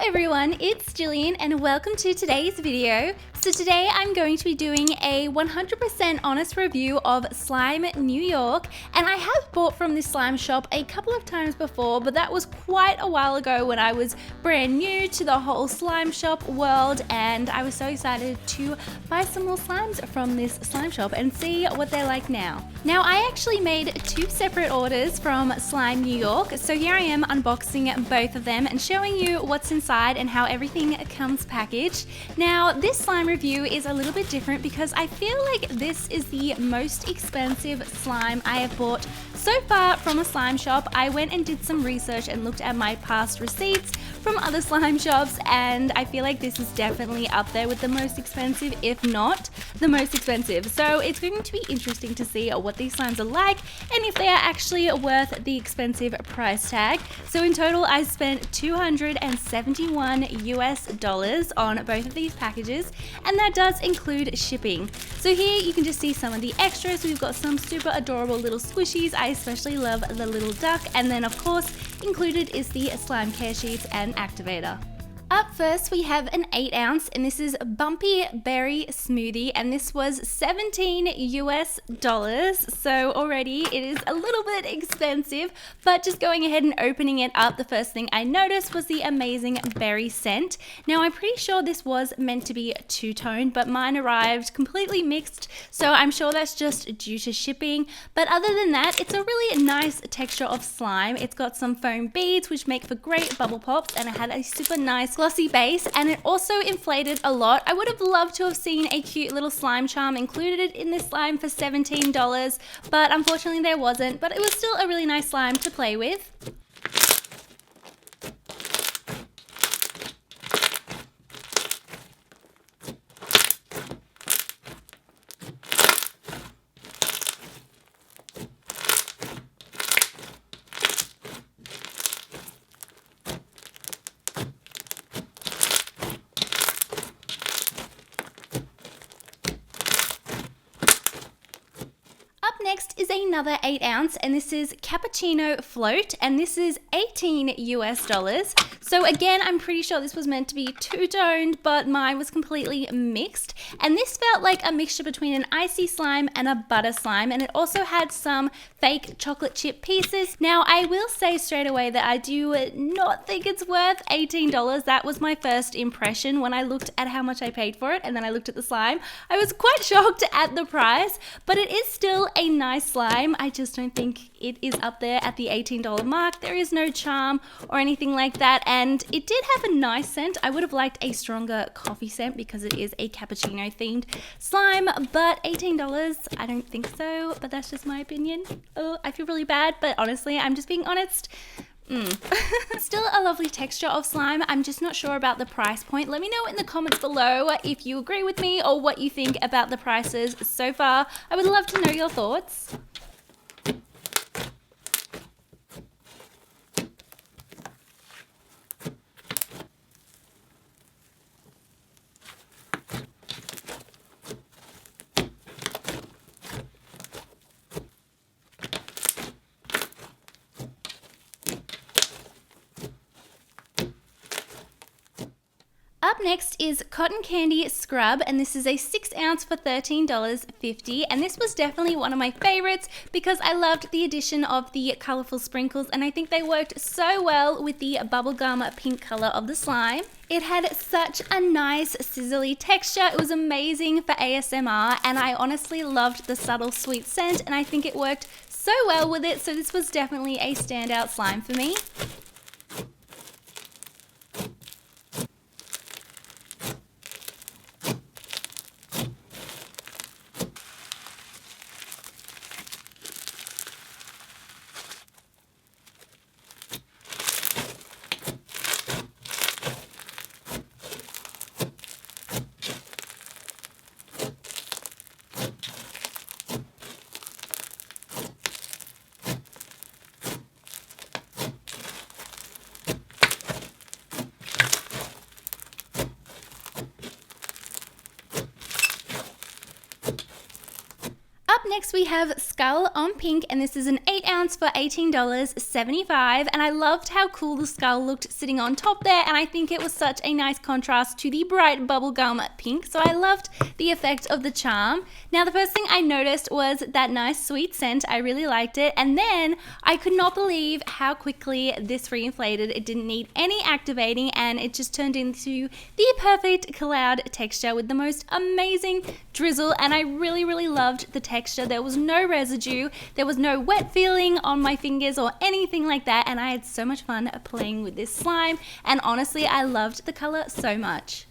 everyone, it's Gillian and welcome to today's video. So today I'm going to be doing a 100% honest review of Slime New York, and I have bought from this slime shop a couple of times before, but that was quite a while ago when I was brand new to the whole slime shop world, and I was so excited to buy some more slimes from this slime shop and see what they're like now. Now I actually made two separate orders from Slime New York, so here I am unboxing both of them and showing you what's inside and how everything comes packaged. Now this slime review is a little bit different because I feel like this is the most expensive slime I have bought so far from a slime shop. I went and did some research and looked at my past receipts from other slime shops, and I feel like this is definitely up there with the most expensive, if not the most expensive. So it's going to be interesting to see what these slimes are like and if they are actually worth the expensive price tag. So in total I spent $271 US on both of these packages, and that does include shipping. So here you can just see some of the extras. We've got some super adorable little squishies. I especially love the little duck, and then of course included is the slime care sheets and activator. Up first we have an 8 ounce, and this is Bumpy Berry Smoothie, and this was $17 US. So already it is a little bit expensive, but just going ahead and opening it up, the first thing I noticed was the amazing berry scent. Now I'm pretty sure this was meant to be two-tone, but mine arrived completely mixed, so I'm sure that's just due to shipping. But other than that, it's a really nice texture of slime. It's got some foam beads which make for great bubble pops, and it had a super nice glossy base, and it also inflated a lot. I would have loved to have seen a cute little slime charm included in this slime for $17, but unfortunately there wasn't, but it was still a really nice slime to play with. Next is another 8 ounce, and this is Cappuccino Float, and this is $18 US. So again, I'm pretty sure this was meant to be two-toned, but mine was completely mixed, and this felt like a mixture between an icy slime and a butter slime, and it also had some fake chocolate chip pieces. Now I will say straight away that I do not think it's worth $18. That was my first impression when I looked at how much I paid for it, and then I looked at the slime. I was quite shocked at the price, but it is still a nice slime. I just don't think it is up there at the $18 mark. There is no charm or anything like that, and it did have a nice scent. I would have liked a stronger coffee scent because it is a cappuccino themed slime, but $18, I don't think so, but that's just my opinion. Oh, I feel really bad, but honestly, I'm just being honest. Still a lovely texture of slime. I'm just not sure about the price point. Let me know in the comments below if you agree with me or what you think about the prices so far. I would love to know your thoughts. Up next is Cotton Candy Scrub, and this is a 6 ounce for $13.50, and this was definitely one of my favorites because I loved the addition of the colorful sprinkles, and I think they worked so well with the bubblegum pink color of the slime. It had such a nice sizzly texture. It was amazing for ASMR, and I honestly loved the subtle sweet scent, and I think it worked so well with it, so this was definitely a standout slime for me. next we have Skull on Pink, and this is an 8 ounce for $18.75, and I loved how cool the skull looked sitting on top there, and I think it was such a nice contrast to the bright bubblegum pink, so I loved the effect of the charm. Now the first thing I noticed was that nice sweet scent. I really liked it, and then I could not believe how quickly this reinflated. It didn't need any activating, and it just turned into the perfect cloud texture with the most amazing drizzle, and I really loved the texture. There was no residue, there was no wet feeling on my fingers or anything like that, and I had so much fun playing with this slime, and honestly I loved the color so much.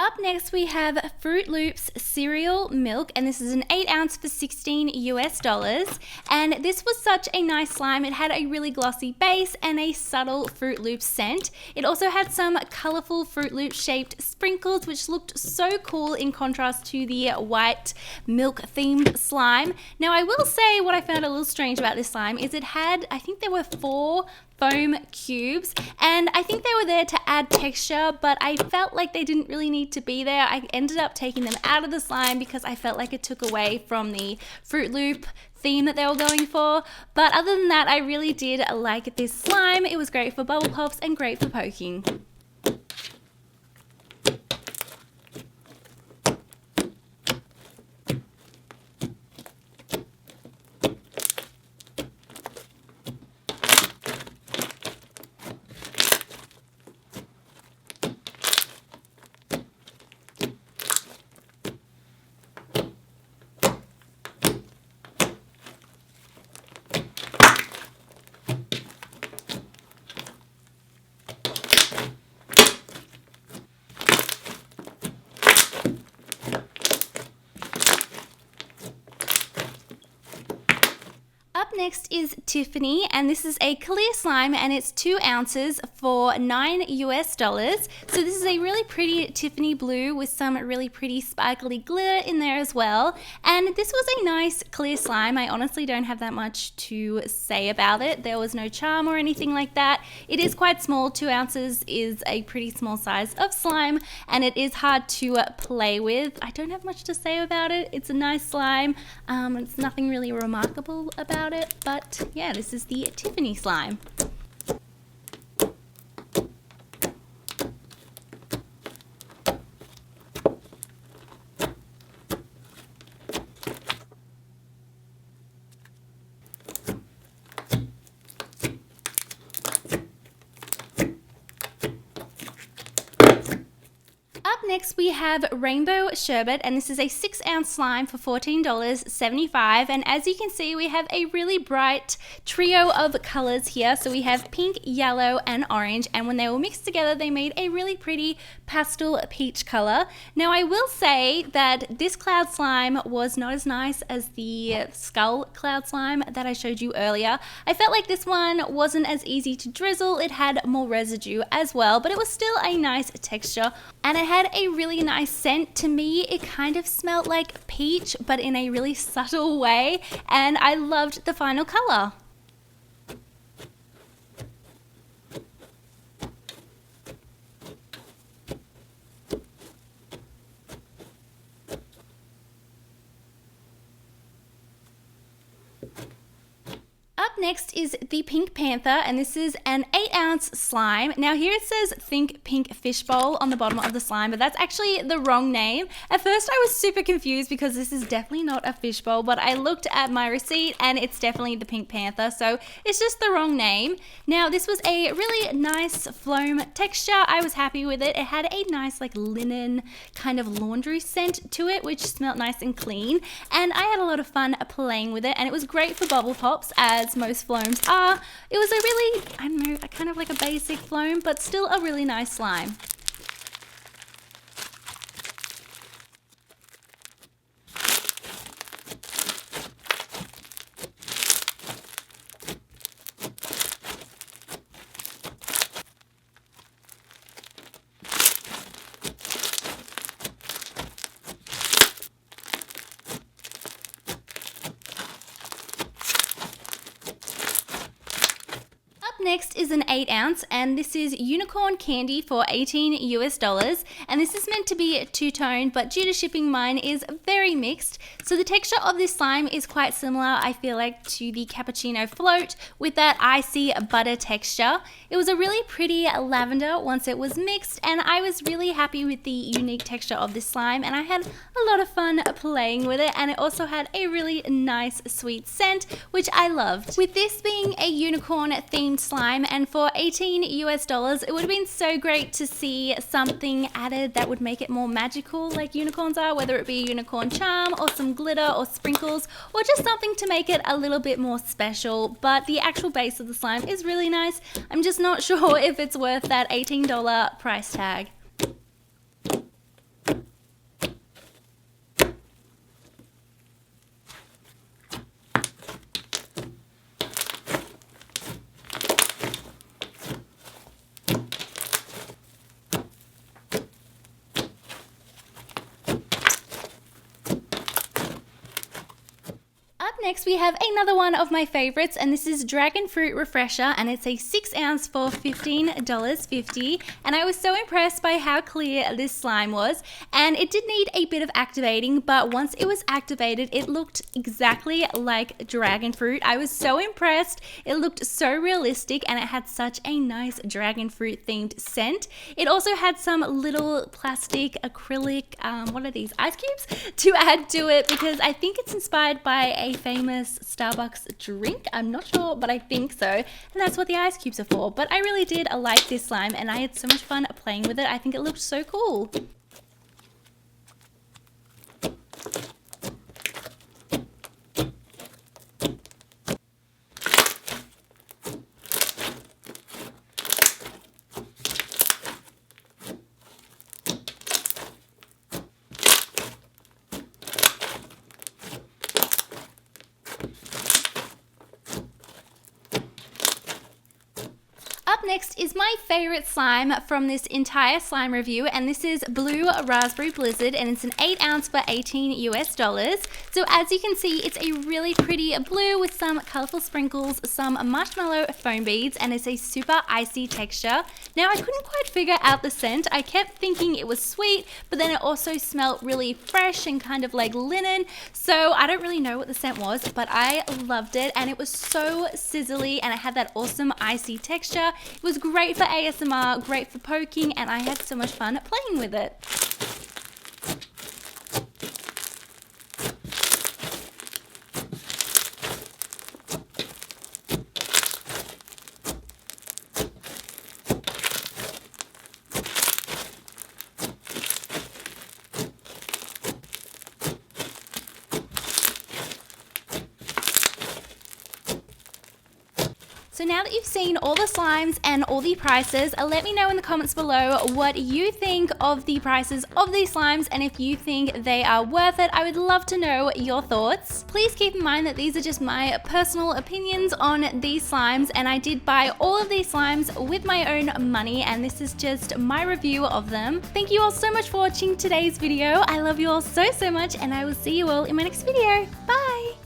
Up next we have Fruit Loops Cereal Milk, and this is an 8 ounce for $16 US, and this was such a nice slime. It had a really glossy base and a subtle Fruit Loops scent. It also had some colorful Fruit Loops shaped sprinkles, which looked so cool in contrast to the white milk themed slime. Now I will say what I found a little strange about this slime is it had, I think there were 4 foam cubes, and I think they were there to add texture, but I felt like they didn't really need to be there. I ended up taking them out of the slime because I felt like it took away from the Fruit Loop theme that they were going for. But other than that, I really did like this slime. It was great for bubble pops and great for poking. Next is Tiffany, and this is a clear slime, and it's 2 ounces for $9 US. So this is a really pretty Tiffany blue with some really pretty sparkly glitter in there as well. And this was a nice clear slime. I honestly don't have that much to say about it. There was no charm or anything like that. It is quite small. 2 ounces is a pretty small size of slime, and it is hard to play with. I don't have much to say about it. It's a nice slime. It's nothing really remarkable about it. But yeah, this is the Tiffany slime. Next we have Rainbow Sherbet, and this is a 6 ounce slime for $14.75, and as you can see we have a really bright trio of colors here. So we have pink, yellow and orange, and when they were mixed together they made a really pretty pastel peach color. Now I will say that this cloud slime was not as nice as the skull cloud slime that I showed you earlier. I felt like this one wasn't as easy to drizzle. It had more residue as well, but it was still a nice texture, and it had a really nice scent. To me, it kind of smelled like peach, but in a really subtle way, and I loved the final color. Up next is the Pink Panther, and this is an 8 ounce slime. Now here it says Think Pink Fishbowl on the bottom of the slime, but that's actually the wrong name. At first I was super confused because this is definitely not a fishbowl, but I looked at my receipt and it's definitely the Pink Panther, so it's just the wrong name. Now this was a really nice foam texture. I was happy with it. It had a nice like linen kind of laundry scent to it, which smelled nice and clean, and I had a lot of fun playing with it, and it was great for bubble pops as most foams are. It was a really, I don't know, kind of like a basic foam, but still a really nice slime. next is an 8 ounce, and this is unicorn candy for $18 US. And this is meant to be two-tone, but due to shipping, mine is very mixed. So the texture of this slime is quite similar, I feel like, to the Cappuccino Float with that icy butter texture. It was a really pretty lavender once it was mixed, and I was really happy with the unique texture of this slime, and I had a lot of fun playing with it, and it also had a really nice sweet scent, which I loved. With this being a unicorn themed slime, and for $18 US, it would have been so great to see something added that would make it more magical like unicorns are, whether it be a unicorn charm or some glitter or sprinkles, or just something to make it a little bit more special. But the actual base of the slime is really nice. I'm just not sure if it's worth that $18 price tag. Next we have another one of my favorites, and this is Dragon Fruit Refresher, and it's a 6 ounce for $15.50. And I was so impressed by how clear this slime was, and it did need a bit of activating, but once it was activated it looked exactly like dragon fruit. I was so impressed. It looked so realistic, and it had such a nice dragon fruit themed scent. It also had some little plastic acrylic what are these, ice cubes to add to it, because I think it's inspired by a famous Starbucks drink. I'm not sure, but I think so, and that's what the ice cubes are for. But I really did like this slime, and I had so much fun playing with it. I think it looked so cool. Up next is my favorite slime from this entire slime review, and this is Blue Raspberry Blizzard, and it's an 8 ounce for $18 US. So as you can see, it's a really pretty blue with some colorful sprinkles, some marshmallow foam beads, and it's a super icy texture. Now I couldn't quite figure out the scent. I kept thinking it was sweet, but then it also smelled really fresh and kind of like linen. So I don't really know what the scent was, but I loved it, and it was so sizzly, and it had that awesome icy texture. It was great for ASMR, great for poking, and I had so much fun playing with it. So now that you've seen all the slimes and all the prices, let me know in the comments below what you think of the prices of these slimes, and if you think they are worth it. I would love to know your thoughts. Please keep in mind that these are just my personal opinions on these slimes, and I did buy all of these slimes with my own money, and this is just my review of them. Thank you all so much for watching today's video. I love you all so much, and I will see you all in my next video. Bye!